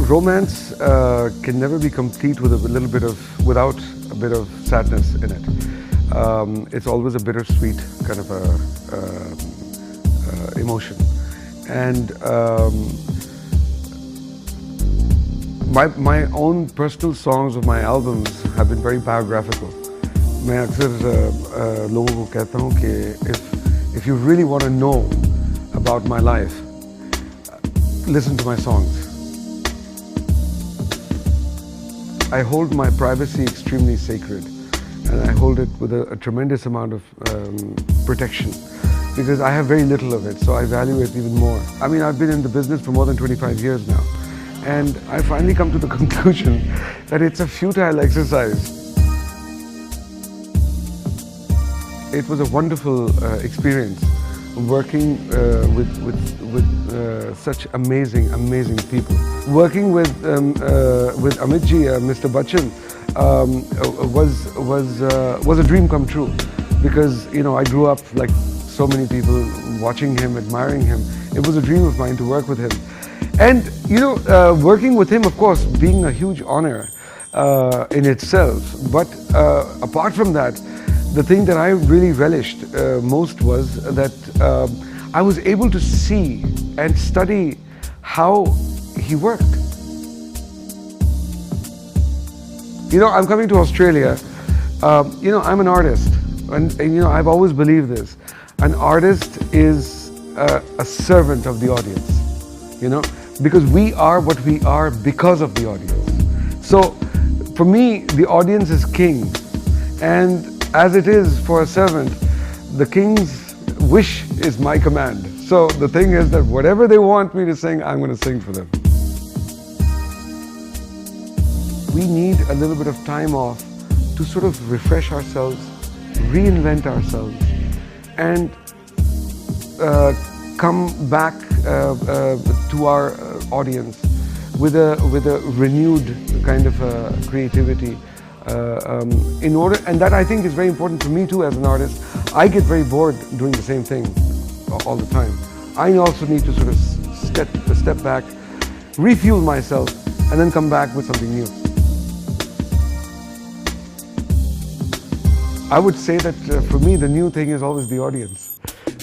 romance can never be complete with without a bit of sadness in it. It's always a bittersweet kind of emotion. And my own personal songs of my albums have been very biographical. मैं अक्सर लोगों को कहता हूँ कि if you really want to know about my life, listen to my songs. I hold my privacy extremely sacred, and I hold it with a tremendous amount of protection, because I have very little of it, so I value it even more. I mean, I've been in the business for more than 25 years now, and I finally come to the conclusion that it's a futile exercise. It was a wonderful experience working with such amazing people. Working with Amit ji, Mr. Bachchan, was a dream come true, because I grew up like so many people, watching him, admiring him. It was a dream of mine to work with him, and working with him, of course, being a huge honor in itself. But apart from that, the thing that I really relished most was that I was able to see and study how he worked. I'm coming to Australia. I'm an artist, and I've always believed this. An artist is a servant of the audience, because we are what we are because of the audience. So for me, the audience is king, and as it is for a servant, the king's wish is my command. So the thing is that whatever they want me to sing, I'm going to sing for them. We need a little bit of time off to sort of refresh ourselves, reinvent ourselves, and come back to our audience with a renewed kind of creativity. And that, I think, is very important for me too as an artist. I get very bored doing the same thing all the time. I also need to sort of step back, refuel myself, and then come back with something new. I would say that for me, the new thing is always the audience,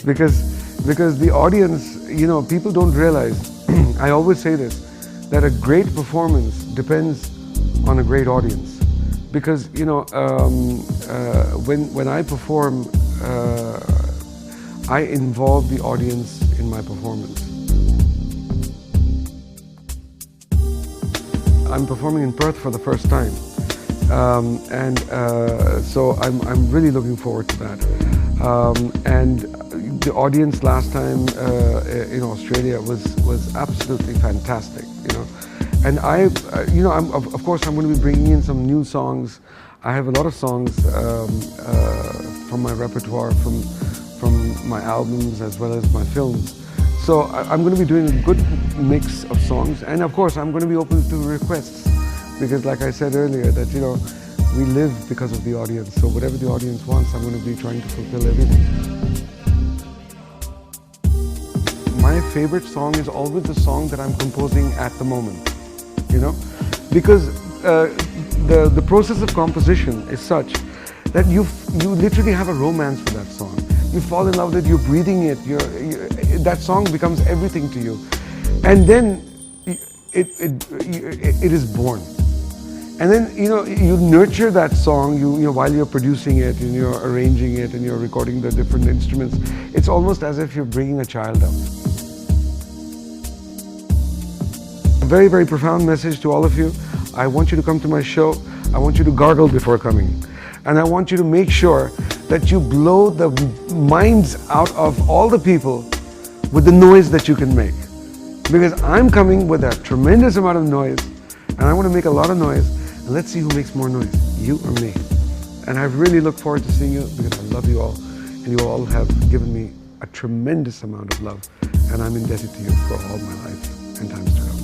because the audience, people don't realize. I always say this, that a great performance depends on a great audience. Because when I perform, I involve the audience in my performance. I'm performing in Perth for the first time, so I'm really looking forward to that. And the audience last time in Australia was absolutely fantastic, And of course, I'm going to be bringing in some new songs. I have a lot of songs from my repertoire, from my albums as well as my films. So I'm going to be doing a good mix of songs, and of course, I'm going to be open to requests, because, like I said earlier, that we live because of the audience. So whatever the audience wants, I'm going to be trying to fulfill everything. My favorite song is always the song that I'm composing at the moment. Because the process of composition is such that you literally have a romance for that song. You fall in love with it, you're breathing it, that song becomes everything to you. And then it is born. And then, you nurture that song, while you're producing it and you're arranging it and you're recording the different instruments. It's almost as if you're bringing a child up. Very, very profound message to all of you. I want you to come to my show. I want you to gargle before coming. And I want you to make sure that you blow the minds out of all the people with the noise that you can make. Because I'm coming with a tremendous amount of noise, and I want to make a lot of noise, and let's see who makes more noise, you or me. And I really look forward to seeing you, because I love you all, and you all have given me a tremendous amount of love, and I'm indebted to you for all my life and times to come.